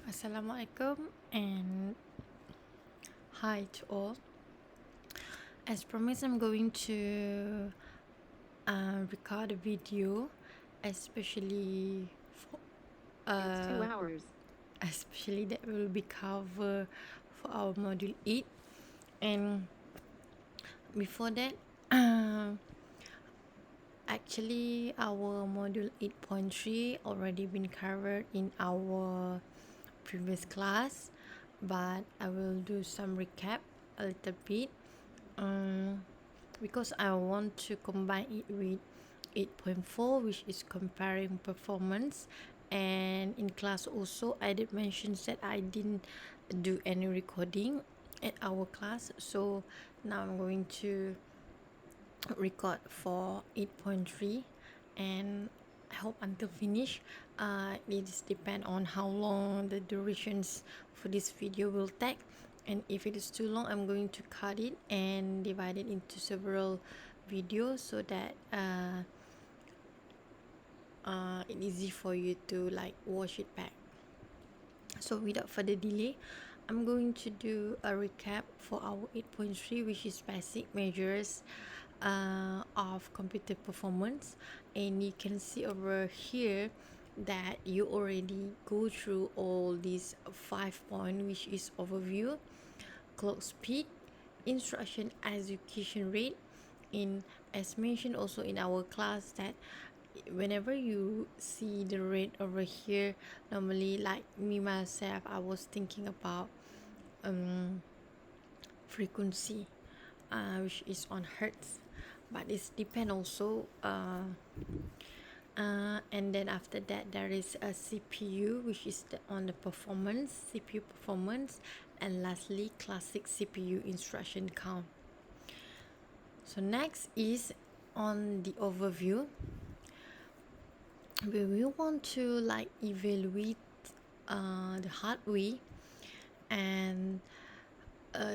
Assalamualaikum and hi to all. As promised, I'm going to record a video, especially for It's 2 hours. especially that will be cover for our module 8. And before that, actually our module 8.3 already been covered in our previous class, but I will do some recap a little bit, because I want to combine it with 8.4, which is comparing performance. And in class also I did mention that I didn't do any recording at our class, so now I'm going to record for 8.3, and I hope until finish. It depends on how long the durations for this video will take, and if it is too long I'm going to cut it and divide it into several videos so that it's easy for you to like watch it back. So without further delay, I'm going to do a recap for our 8.3, which is basic measures of computer performance. And you can see over here that you already go through all these 5 points, which is overview, clock speed, instruction execution rate. In as mentioned also in our class, that whenever you see the rate over here, normally like me myself, I was thinking about frequency, which is on hertz, but it's depend also. And then after that there is a CPU, which is on the performance, CPU performance, and lastly classic CPU instruction count. So next is on the overview. We want to like evaluate the hardware and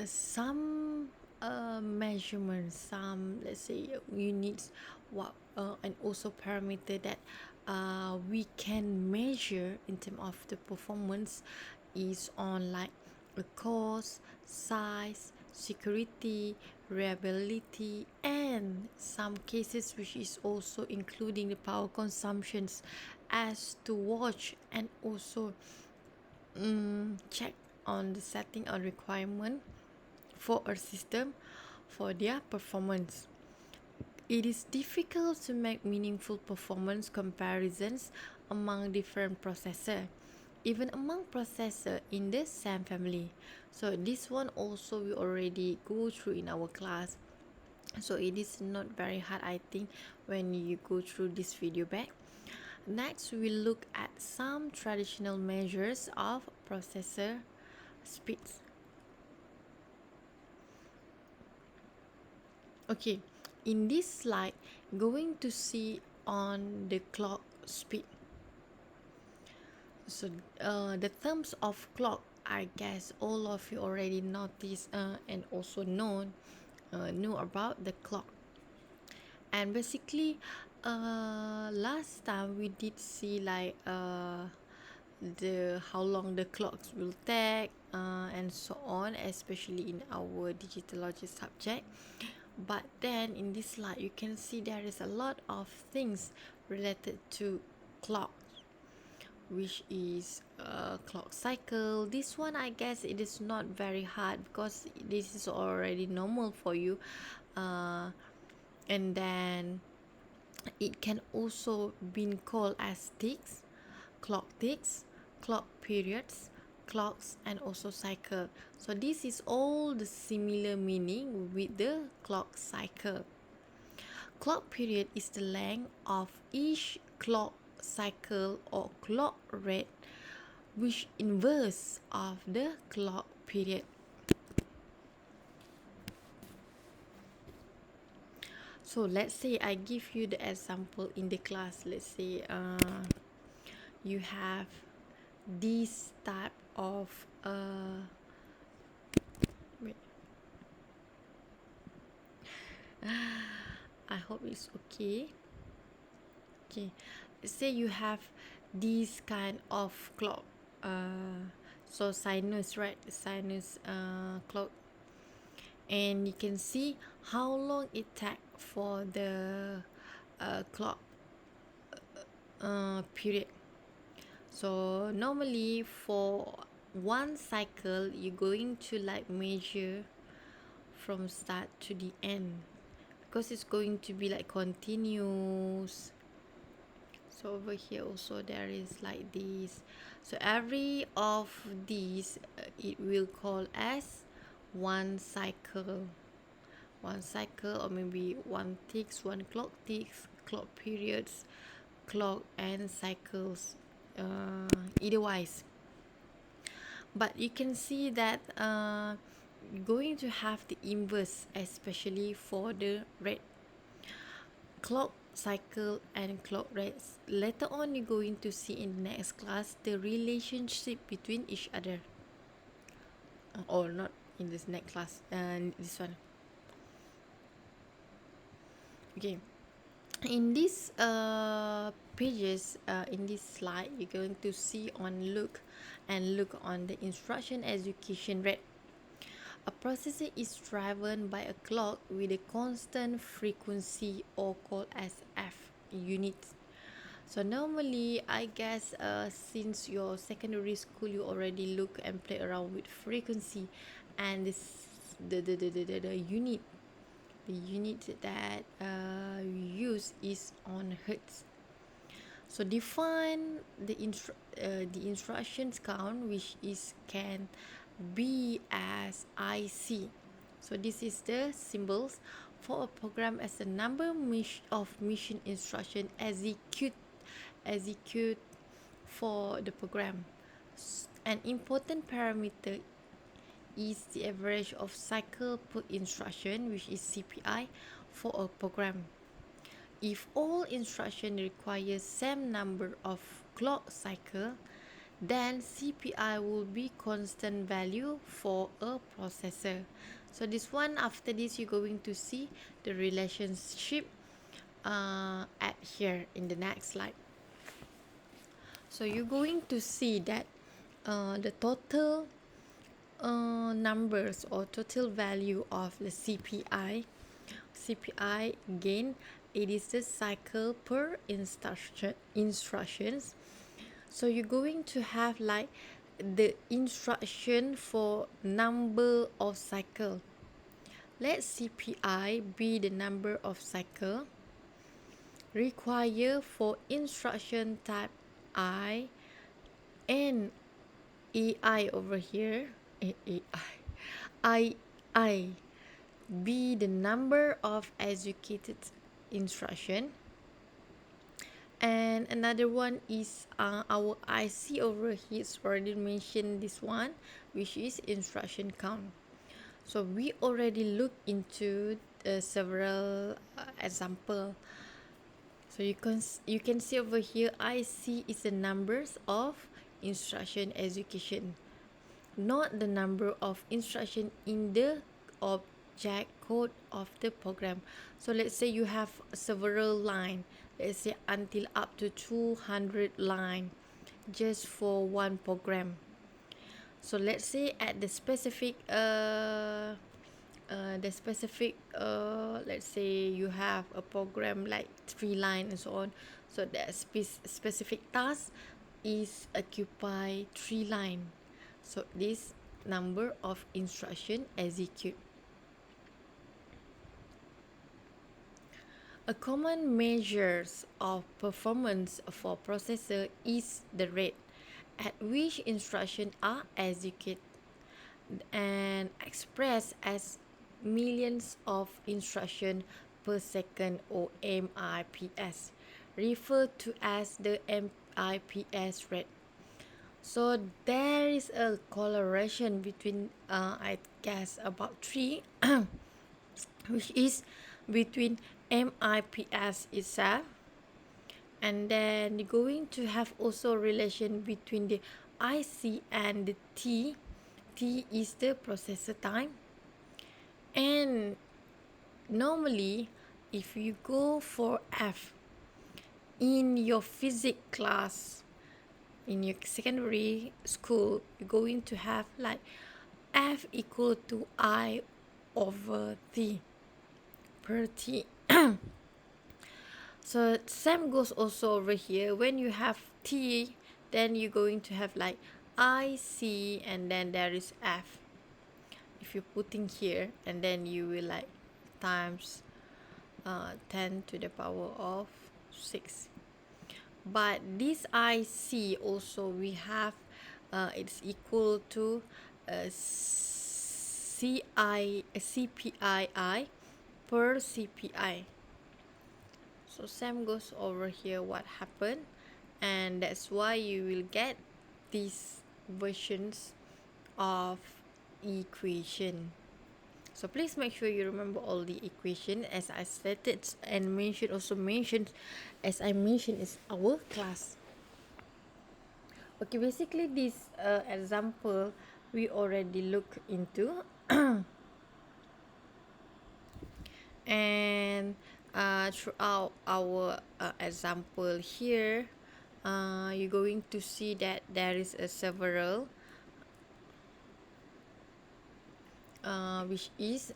some measurements, some, let's say, units, what and also parameter that we can measure in terms of the performance is on like the cost, size, security, reliability, and some cases which is also including the power consumptions, as to watch and also check on the setting or requirement for a system for their performance. It is difficult to make meaningful performance comparisons among different processors, even among processors in the same family. So this one also we already go through in our class. So it is not very hard, I think, when you go through this video back. Next, we look at some traditional measures of processor speeds. Okay, in this slide, going to see on the clock speed. So the terms of clock, I guess all of you already noticed and also know about the clock. And basically, last time we did see like the how long the clocks will take and so on, especially in our digital subject. But then in this slide you can see there is a lot of things related to clock, which is clock cycle. This one, I guess it is not very hard because this is already normal for you. And then it can also be called as ticks, clock periods, clocks, and also cycle. So this is all the similar meaning with the clock cycle. Clock period is the length of each clock cycle or clock rate, which inverse of the clock period. So let's say I give you the example in the class. Let's say you have this type of wait, I hope it's okay. Okay, let's say you have this kind of clock So sinus, right? Sinus clock. And you can see how long it takes for the clock period. So normally for one cycle you're going to like measure from start to the end, because it's going to be like continuous. So over here also there is like this. So every of these it will call as one cycle. One cycle, or maybe one ticks, one clock ticks, clock periods, clock and cycles, either wise. But you can see that going to have the inverse, especially for the red clock cycle and clock rates. Later on you're going to see in the next class the relationship between each other, or not in this next class, and this one. Okay, in this pages, in this slide you're going to see on look on the instruction execution rate. A processor is driven by a clock with a constant frequency, or called as F units. So normally, I guess since your secondary school, you already look and play around with frequency, and this the unit, that we use is on hertz. So define the instructions count, which is can be as IC. So this is the symbols for a program as the number of mission instruction execute for the program. An important parameter is the average of cycle per instruction, which is CPI, for a program. If all instruction require same number of clock cycle, then CPI will be constant value for a processor. So this one, after this you're going to see the relationship at here in the next slide. So you're going to see that the total numbers or total value of the CPI again, it is the cycle per instructions. So you're going to have like the instruction for number of cycle. Let CPI be the number of cycle required for instruction type I, and AI over here, I be the number of executed instruction. And another one is our IC over here. It's already mentioned this one, which is instruction count. So we already looked into several example. So you can see over here, IC is the numbers of instruction execution, not the number of instruction in the object code of the program. So let's say you have several line, let's say until up to 200 line just for one program. So let's say at the specific let's say you have a program like 3 line and so on. So that specific task is occupy 3 line. So this number of instruction execute. A common measures of performance for processor is the rate at which instructions are executed, and expressed as millions of instructions per second, or MIPS, referred to as the MIPS rate. So there is a correlation between I guess about 3 which is between MIPS itself, and then you're going to have also relation between the IC and the T. T is the processor time. And normally if you go for F in your physics class, in your secondary school, you're going to have like F equal to I over T per T. So same goes also over here. When you have T, then you're going to have like I, C, and then there is F. If you're putting here, and then you will like times 10 to the power of 6. But this IC also we have it's equal to CPII per CPI. So same goes over here what happened, and that's why you will get these versions of equation. So please make sure you remember all the equation as I stated and mentioned as I mentioned is our class. Okay, basically this example we already look into and throughout our example here you're going to see that there is a several which is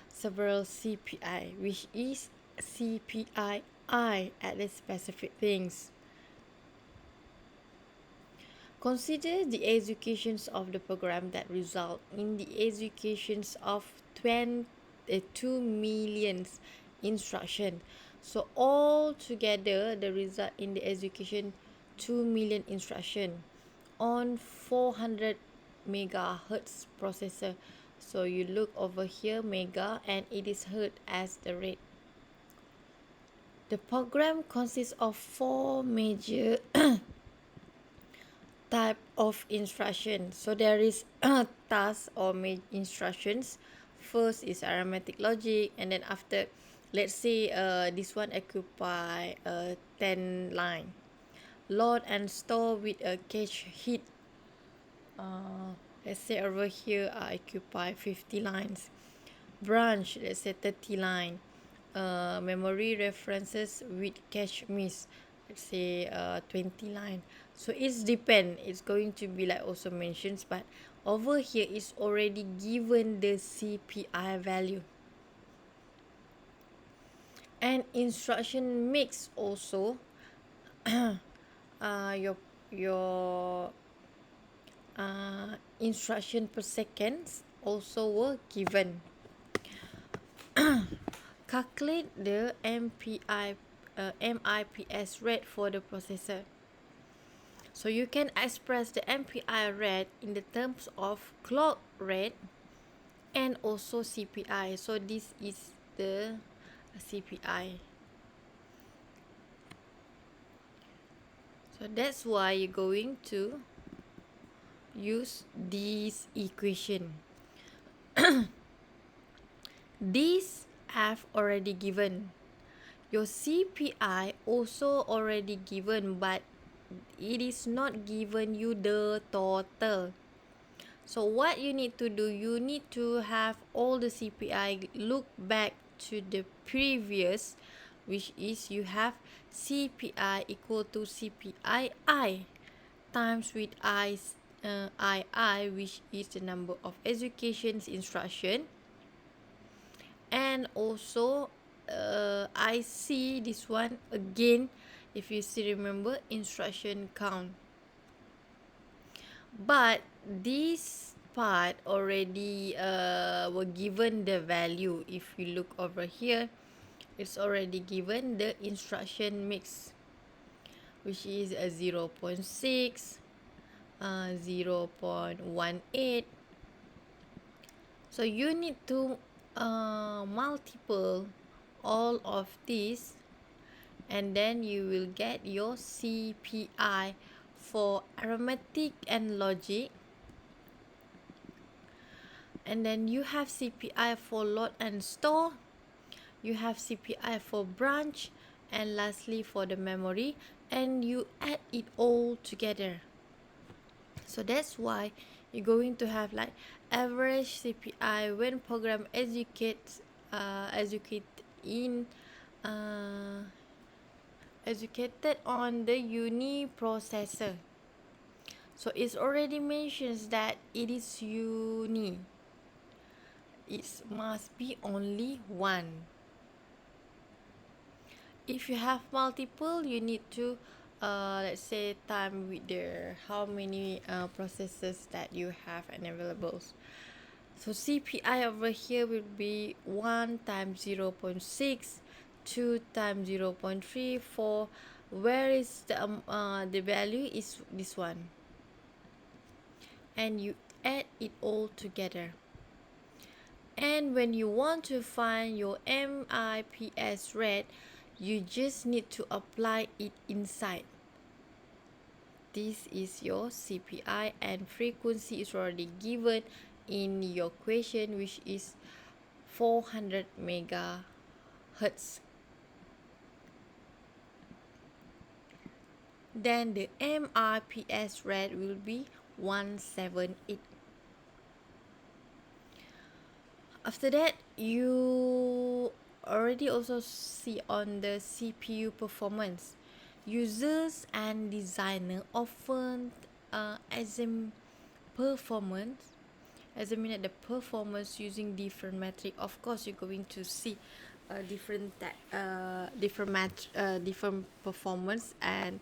several CPI, which is CPII at the specific things. Consider the executions of the program that result in the executions of 2 million instruction. So all together the result in the execution 2 million instruction on 400 megahertz processor. So you look over here mega and it is hertz as the rate. The program consists of 4 major type of instruction. So there is task or instructions. First is arithmetic logic, and then after, let's say this one occupy 10 line. Load and store with a cache hit. Let's say over here I occupy 50 lines. Branch, let's say 30 line. Memory references with cache miss, let's say 20 line. So it's depend, it's going to be like also mentions, but over here it's already given the CPI value. And instruction mix also your instruction per seconds also were given. Calculate the MIPS rate for the processor. So you can express the MPI rate in the terms of clock rate and also CPI. So this is the CPI. So that's why you're going to use this equation. These have already given. Your CPI also already given, but it is not given you the total. So what you need to do, you need to have all the CPI look back to the previous, which is you have CPI equal to CPII times with II, which is the number of executions instruction, and also I see this one again, if you still remember, instruction count. But this part already were given the value. If you look over here, it's already given the instruction mix, which is a 0.6, 0.18. So you need to multiple all of these, and then you will get your CPI for arithmetic and logic, and then you have CPI for load and store, you have CPI for branch, and lastly for the memory, and you add it all together. So that's why you're going to have like average CPI when program execute in executed on the uniprocessor. So it already mentions that it is uni. It must be only one. If you have multiple, you need to let's say time with the how many processes that you have and available. So CPI over here will be 1 times 0.6, 2 times 0.34. Where is the value is this one, and you add it all together. And when you want to find your MIPS rate, you just need to apply it inside. This is your CPI, and frequency is already given in your question, which is 400 megahertz. Then the MIPS rate will be 178. After that, you already also see on the CPU performance. Users and designer often examine the performance using different metric. Of course, you're going to see different performance and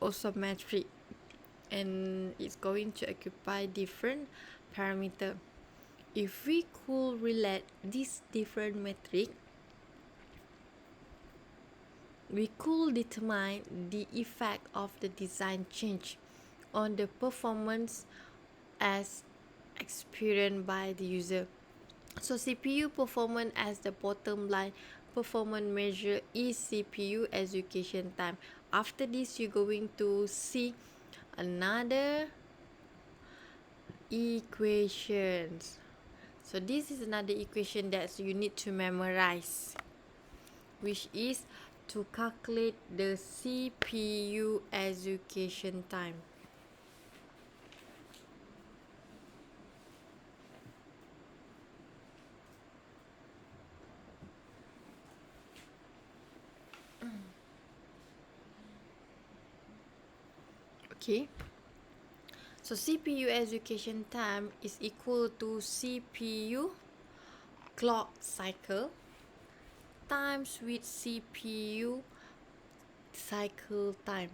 also metric, and it's going to occupy different parameter. If we could relate these different metric, we could determine the effect of the design change on the performance as experienced by the user. So CPU performance as the bottom line performance measure is CPU execution time. After this, you're going to see another equations. So this is another equation that you need to memorize, which is to calculate the CPU execution time. Okay. So CPU execution time is equal to CPU clock cycle times with CPU cycle time.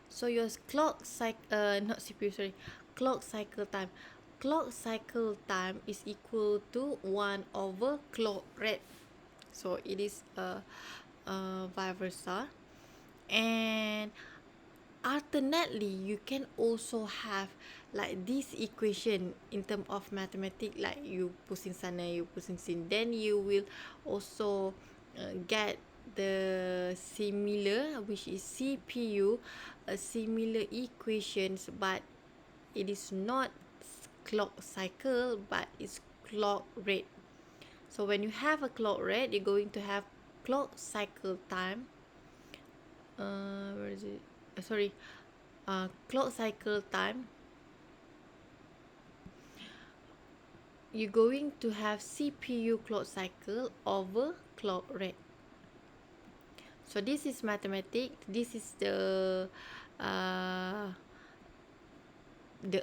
So your clock cycle, not CPU, sorry, clock cycle time. Clock cycle time is equal to 1 over clock rate. So it is vice versa. And alternately, you can also have like this equation in terms of mathematics, like you pusing sana, you pusing sini, then you will also get the similar, which is CPU, similar equations, but it is not clock cycle, but it's clock rate. So when you have a clock rate, you're going to have clock cycle time. Where is it? Clock cycle time. You're going to have CPU clock cycle over clock rate. So this is mathematics. This is the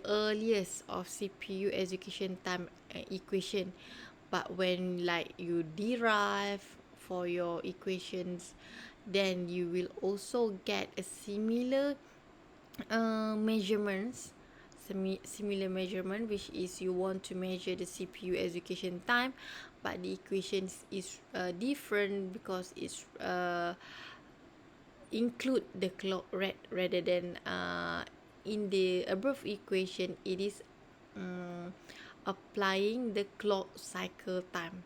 earliest of CPU execution time equation. But when like you derive for your equations, then you will also get a similar similar measurement, which is you want to measure the CPU execution time, but the equations is different because it's include the clock rate rather than in the above equation it is applying the clock cycle time.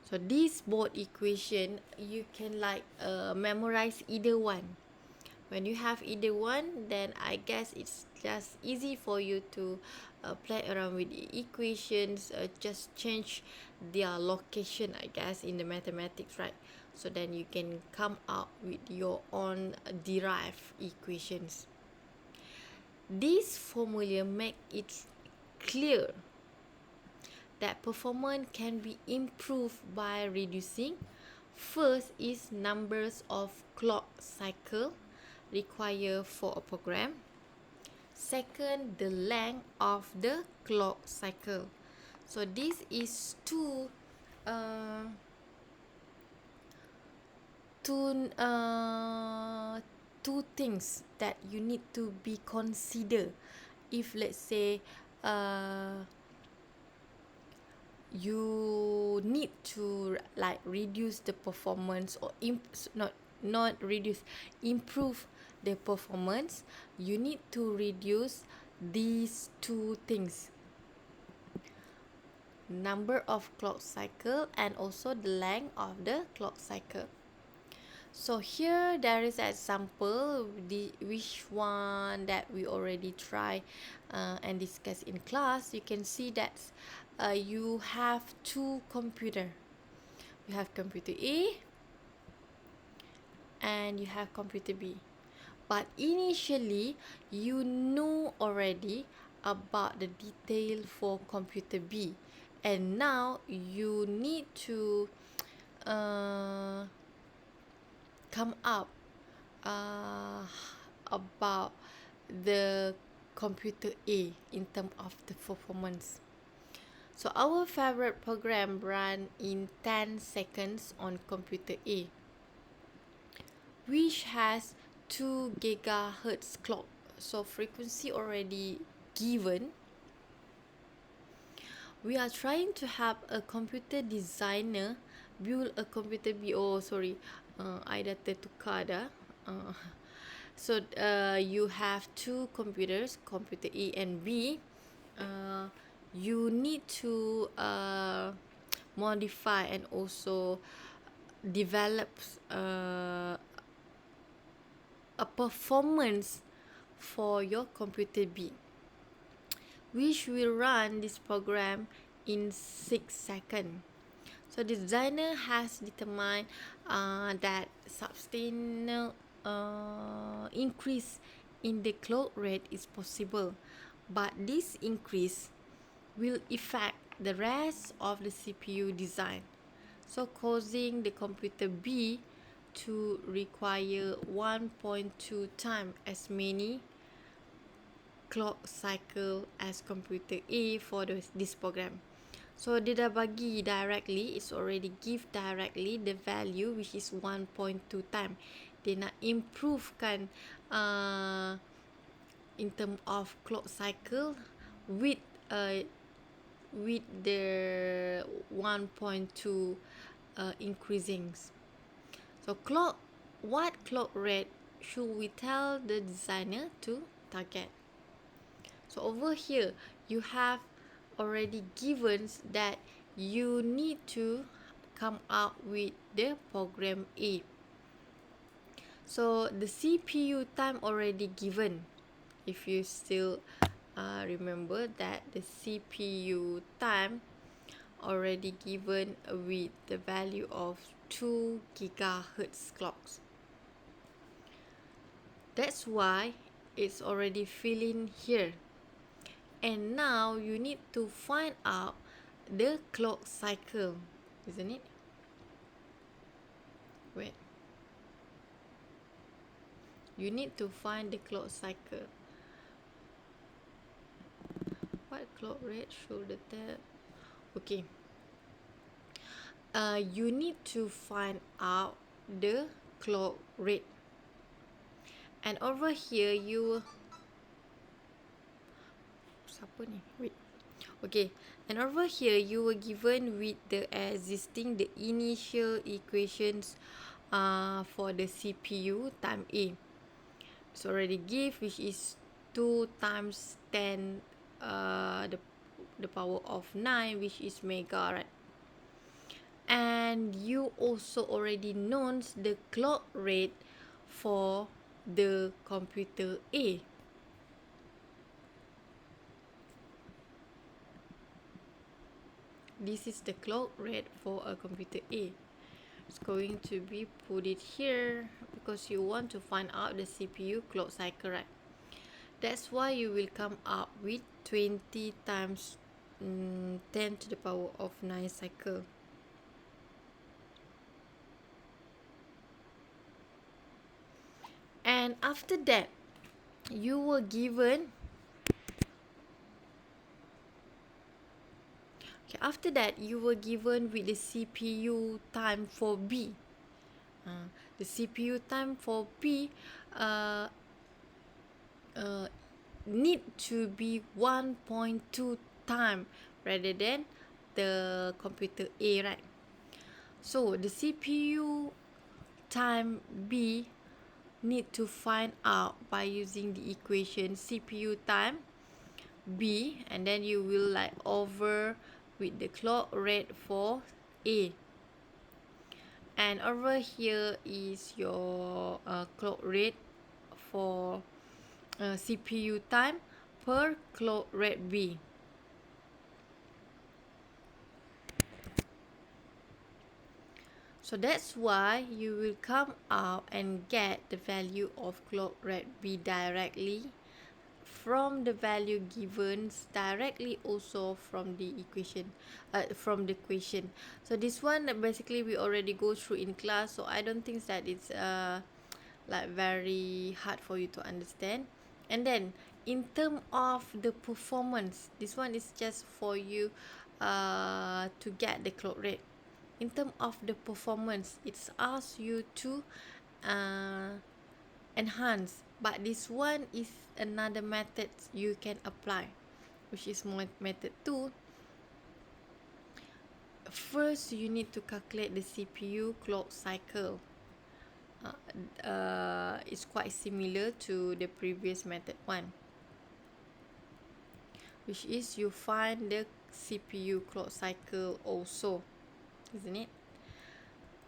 So these both equation you can like memorize either one. When you have either one, then I guess it's just easy for you to play around with the equations, just change their location, I guess, in the mathematics, right? So then you can come up with your own derived equations. This formula make it clear that performance can be improved by reducing First is numbers of clock cycle required for a program. Second, the length of the clock cycle. So this is uh, two two things that you need to be considered if, let's say, you need to like reduce the performance or not reduce, improve the performance. You need to reduce these two things: number of clock cycle and also the length of the clock cycle. So here there is an example, which one that we already try and discuss in class. You can see that you have two computer. You have computer A and you have computer B. But initially, you know already about the detail for computer B. And now you need to come up about the computer A in terms of the performance. So our favorite program run in 10 seconds on computer A, which has 2 gigahertz clock. So frequency already given. We are trying to have a computer designer build a computer B. Oh, sorry. I dah tertukar dah. So you have two computers, computer A and B. You need to modify and also develop a performance for your computer B, which will run this program in 6 seconds. So the designer has determined that substantial increase in the clock rate is possible, but this increase will affect the rest of the CPU design, so causing the computer B to require 1.2 times as many clock cycle as computer A for this program. So dia dah bagi directly, it's already give directly the value which is 1.2 time. Dia nak improvekan in term of clock cycle with the 1.2 increasing. So what clock rate should we tell the designer to target? So over here you have already given that you need to come up with the program A. So the CPU time already given. If you still remember that the CPU time already given with the value of 2 gigahertz clocks. That's why it's already filling here. And now you need to find out the clock cycle, isn't it? Wait. You need to find the clock cycle. What clock rate should the tell? Okay. You need to find out the clock rate. And over here you siapa ni? Wait. Okay. And over here you were given with the initial equations for the CPU time A. It's already give, which is 2 times 10 the power of 9, which is mega, right? And you also already knows the clock rate for the computer A. This is the clock rate for a computer A. It's going to be put it here because you want to find out the CPU clock cycle, right? That's why you will come up with 20 times 10 to the power of 9 cycle. after that, you were given with the CPU time for B. The CPU time for B uh, need to be 1.2 time rather than the computer A, right? So the CPU time B need to find out by using the equation CPU time B, and then you will like over with the clock rate for A, and over here is your clock rate for CPU time per clock rate B. So that's why you will come out and get the value of clock rate B directly from the value given directly, also from the equation, from the question. So this one basically we already go through in class, so I don't think that it's like very hard for you to understand. And then in term of the performance, this one is just for you to get the clock rate. In term of the performance, it's asks you to enhance, but this one is another method you can apply, which is method 2. First, you need to calculate the CPU clock cycle. It's quite similar to the previous method 1, which is you find the CPU clock cycle also, isn't it?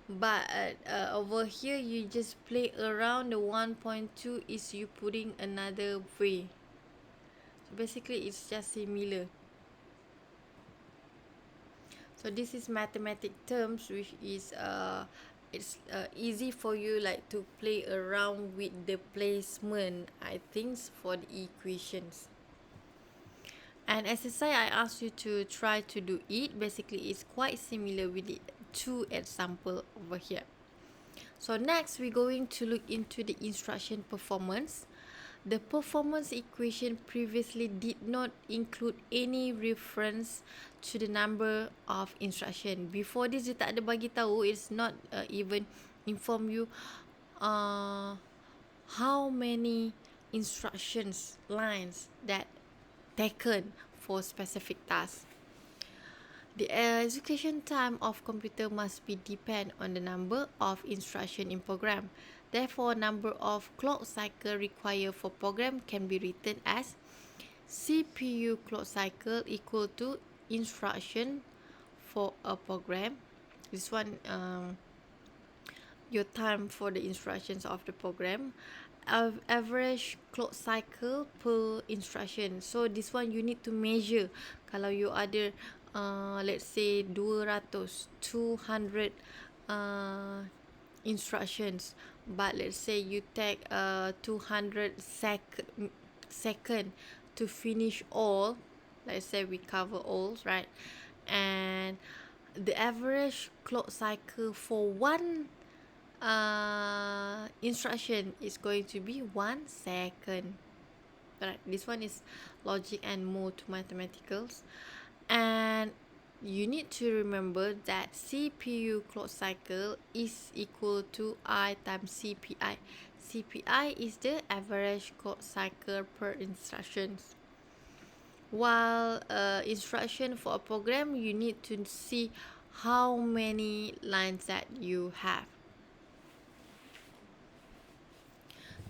But over here you just play around. The 1.2 is you putting another way. So basically it's just similar. So this is mathematic terms, which is it's easy for you like to play around with the placement, I think, for the equations. And as I say, I asked you to try to do it. Basically it's quite similar with the 2 example over here. So next we're going to look into the instruction performance. The performance equation previously did not include any reference to the number of instruction. Before this, dia tak ada bagi tahu, it's not even inform you how many instructions lines that taken for specific task. The execution time of computer must be depend on the number of instruction in program. Therefore, number of clock cycle required for program can be written as CPU clock cycle equal to instruction for a program. This one your time for the instructions of the program. Average clock cycle per instruction. So this one you need to measure. Kalau you ada let's say 200 instructions, but let's say you take 200 second to finish all. Let's say we cover all, right? And the average clock cycle for one instruction is going to be 1 second. Right, this one is logic and more to mathematicals. And you need to remember that CPU clock cycle is equal to I times CPI. CPI is the average clock cycle per instructions. While instruction for a program, you need to see how many lines that you have.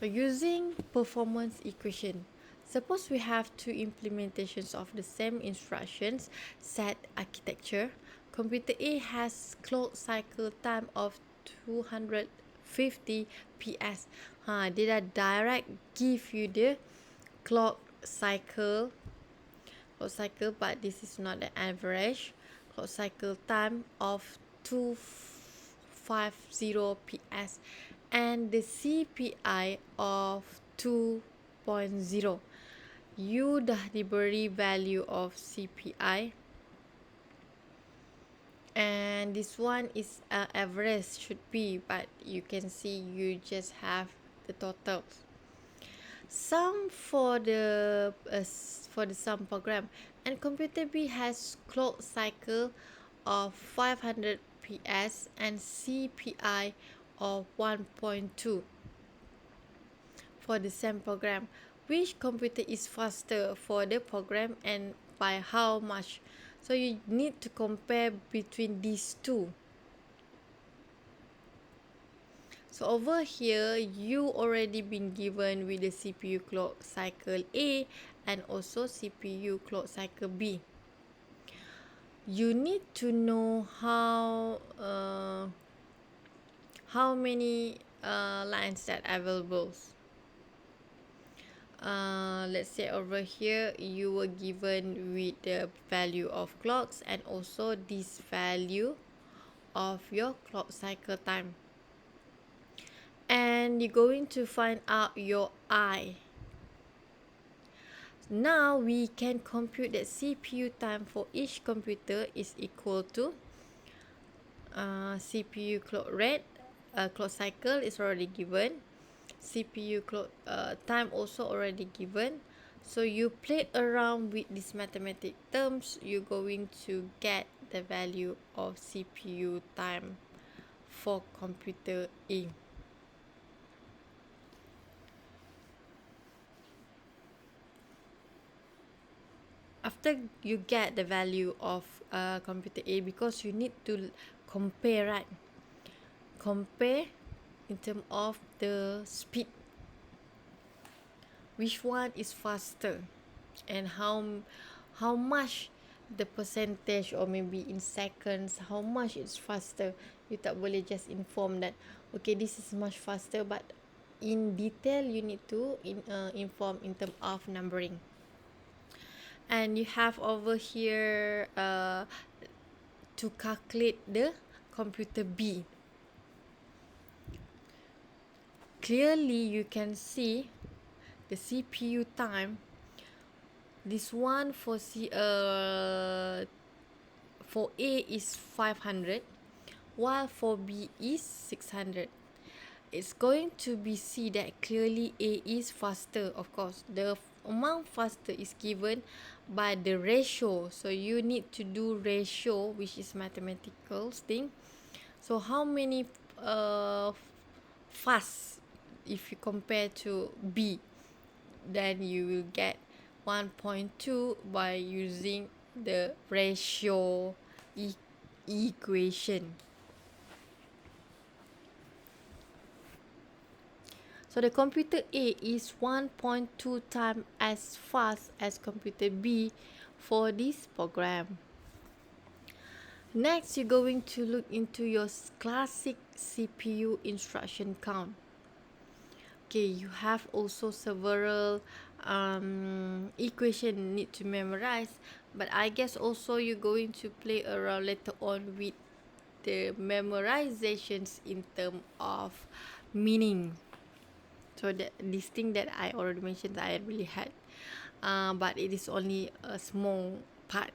So using performance equation, suppose we have 2 implementations of the same instructions set architecture. Computer A has clock cycle time of 250 PS. They dah direct give you the clock cycle, but this is not the average. Clock cycle time of 250 PS and the CPI of 2.0. You dah diberi value of CPI, and this one is average should be, but you can see you just have the totals. sum for the sum program, and computer B has clock cycle of 500 PS and CPI of 1.2 for the same program. Which computer is faster for the program and by how much? So you need to compare between these two. So over here, you already been given with the CPU clock cycle A and also CPU clock cycle B. You need to know how many lines that are available. Let's say over here you were given with the value of clocks and also this value of your clock cycle time, and you're going to find out your I. Now we can compute that CPU time for each computer is equal to CPU clock rate, clock cycle is already given, CPU clock time also already given. So you play around with these mathematic terms, you're going to get the value of CPU time for computer A. After you get the value of computer A, because you need to compare, right? Compare in terms of the speed. Which one is faster and how much the percentage, or maybe in seconds, how much it's faster. You tak boleh just inform that okay, this is much faster, but in detail you need to inform in terms of numbering. And you have over here to calculate the computer B. Clearly you can see the CPU time. This one for for A is 500, while for B is 600. It's going to be see that clearly A is faster. Of course, the amount faster is given by the ratio. So you need to do ratio, which is mathematical thing. So how many fast if you compare to B, then you will get 1.2 by using the ratio equation. So the computer A is 1.2 times as fast as computer B for this program. Next, you're going to look into your classic CPU instruction count. Okay, you have also several equation need to memorize, but I guess also you're going to play around later on with the memorizations in terms of meaning. So that this thing that I already mentioned, I really had, but it is only a small part.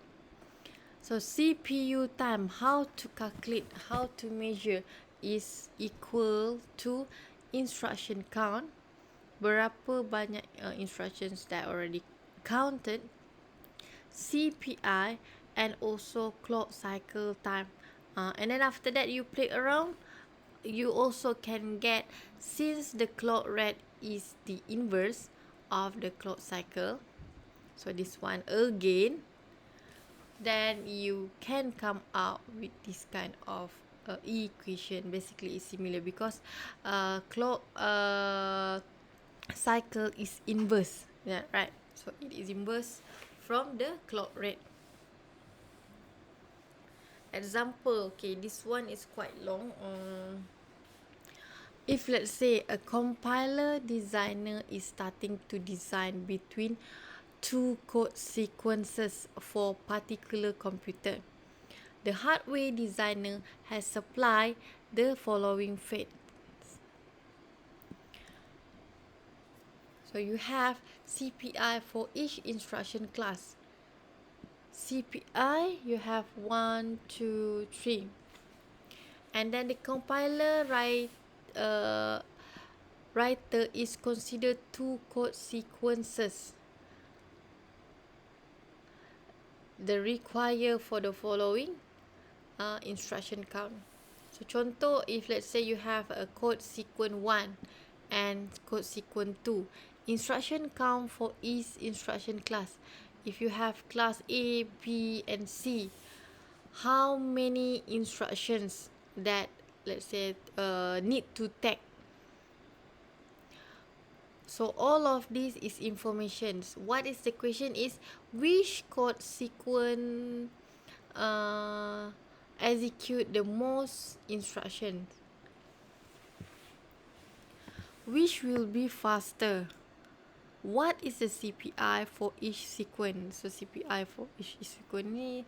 So CPU time, how to calculate, how to measure, is equal to instruction count. Berapa banyak instructions that already counted, CPI, and also clock cycle time. And then after that you play around, you also can get, since the clock rate is the inverse of the clock cycle, so this one again, then you can come out with this kind of equation. Basically it's similar because clock cycle is inverse, yeah, right? So it is inverse from the clock rate. Example, okay, this one is quite long. If let's say a compiler designer is starting to design between two code sequences for particular computer, the hardware designer has supplied the following fate. So you have CPI for each instruction class. CPI, you have 1, 2, 3. And then the compiler write writer is considered two code sequences the require for the following instruction count. So contoh, if let's say you have a code sequence 1 and code sequence 2, instruction count for each instruction class. If you have class A, B and C, how many instructions that let's say need to take. So all of this is informations. What is the question is which code sequence execute the most instructions? Which will be faster? What is the CPI for each sequence? So CPI for each sequence ni,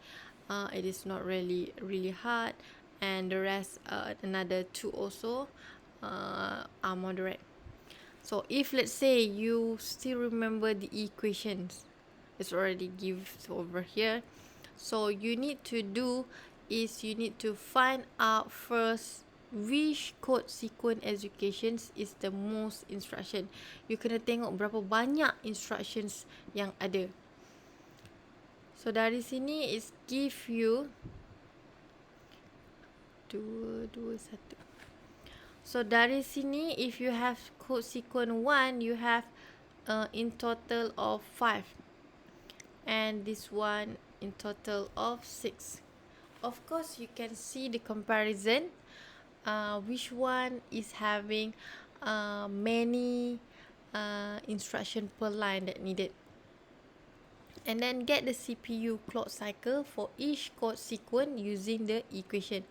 it is not really hard, and the rest another two also are moderate. So if let's say you still remember the equations, it's already given over here. So you need to do is you need to find out first which code sequence executions is the most instruction. You kena tengok berapa banyak instructions yang ada. So dari sini is give you 2, 2, 1. So dari sini if you have code sequence 1, you have in total of 5. And this one in total of 6. Of course, you can see the comparison. Which one is having many instruction per line that needed. And then get the CPU clock cycle for each code sequence using the equation.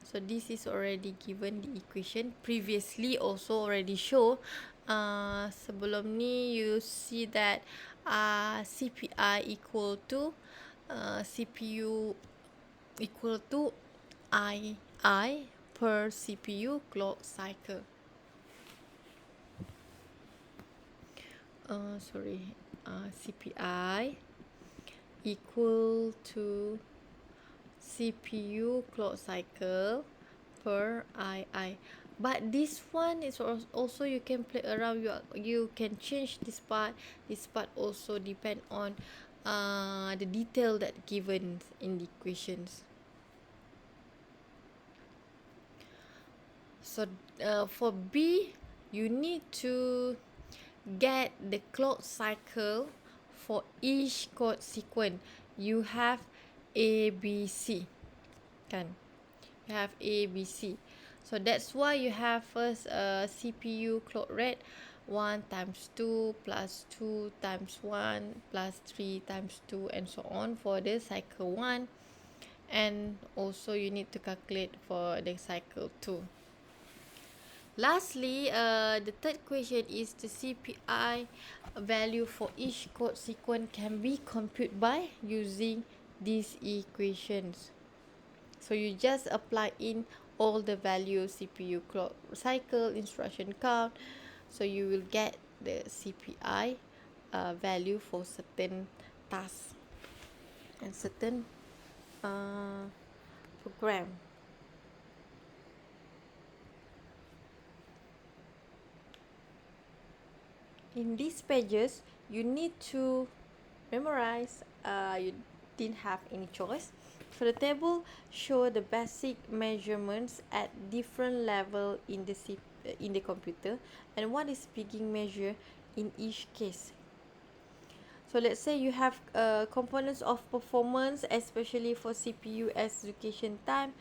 So this is already given the equation. Previously also already show. Sebelum ni you see that CPI equal to CPU equal to I per CPU clock cycle. CPI equal to CPU clock cycle per II. But this one is also you can play around. You can change this part. This part also depend on the detail that given in the equations. So for B, you need to get the clock cycle for each code sequence. You have A, B, C. Kan? You have A, B, C. So that's why you have first CPU clock rate 1 times 2 plus 2 times 1 plus 3 times 2 and so on for the cycle 1. And also you need to calculate for the cycle 2. Lastly, the third question is the CPI value for each code sequence can be computed by using these equations. So you just apply in all the values, CPU clock cycle, instruction count. So you will get the CPI value for certain tasks and certain program. In these pages, you need to memorize. You didn't have any choice. So the table show the basic measurements at different level in the computer and what is being measured in each case. So let's say you have components of performance, especially for CPU execution time.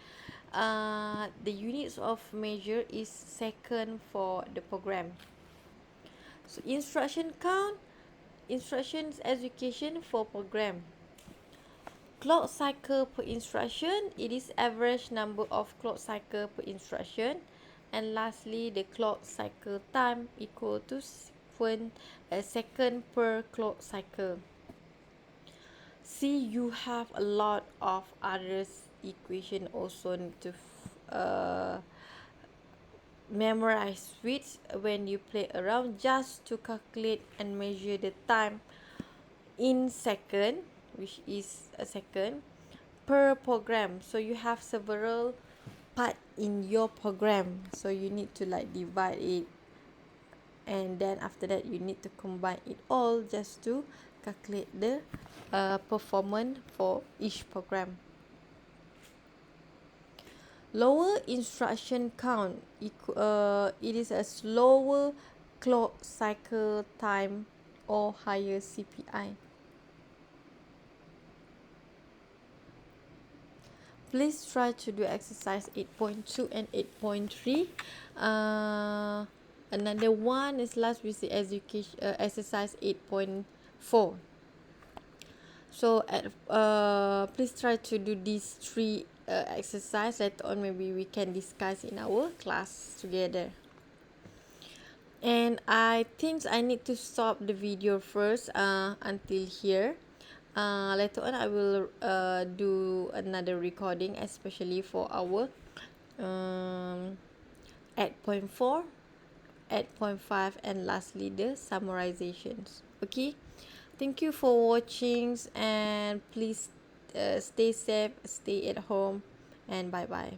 The units of measure is second for the program. So instruction count, instructions execution for program. Clock cycle per instruction, it is average number of clock cycle per instruction. And lastly, the clock cycle time equal to second per clock cycle. See, you have a lot of other equation also need to memorize which when you play around just to calculate and measure the time in second, which is a second per program. So you have several part in your program, so you need to like divide it and then after that you need to combine it all just to calculate the performance for each program. Lower instruction count, it is a slower clock cycle time or higher CPI. Please try to do exercise 8.2 and 8.3. Another one is last week's education exercise 8.4. So please try to do these three exercise. Later on maybe we can discuss in our class together. And I think I need to stop the video first until here. Later on I will do another recording, especially for our 8.4, 8.5, and lastly the summarizations. Okay, thank you for watching, and please stay safe, stay at home, and bye bye.